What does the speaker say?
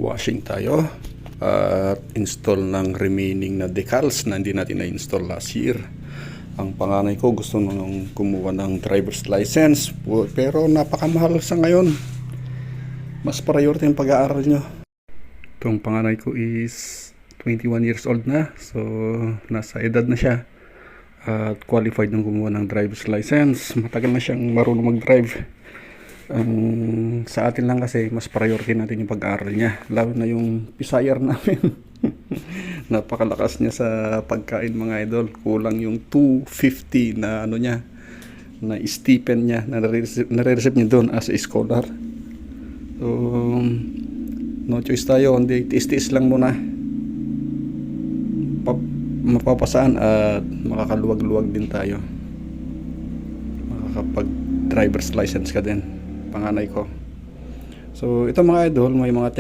washing tayo at install ng remaining na decals na hindi natin na-install last year. Ang panganay ko gusto nang kumuha ng driver's license, pero napakamahal sa ngayon. Mas priority yung pag-aaral nyo. Itong panganay ko is 21 years old na, so nasa edad na siya at qualified ng kumuha ng driver's license. Matagal na siyang marunong mag-drive. Sa atin lang kasi mas priority natin yung pag-aaral niya, lalo na yung Pisayar namin. Napakalakas niya sa pagkain, mga idol. Kulang yung 250 na niya, na stipend niya nare-receive niya doon as a scholar. So no choice tayo, hindi, tiis-tiis lang muna. Mapapasaan at makakaluwag-luwag din tayo, makakapag driver's license ka din, panganay ko. So ito mga idol, may mga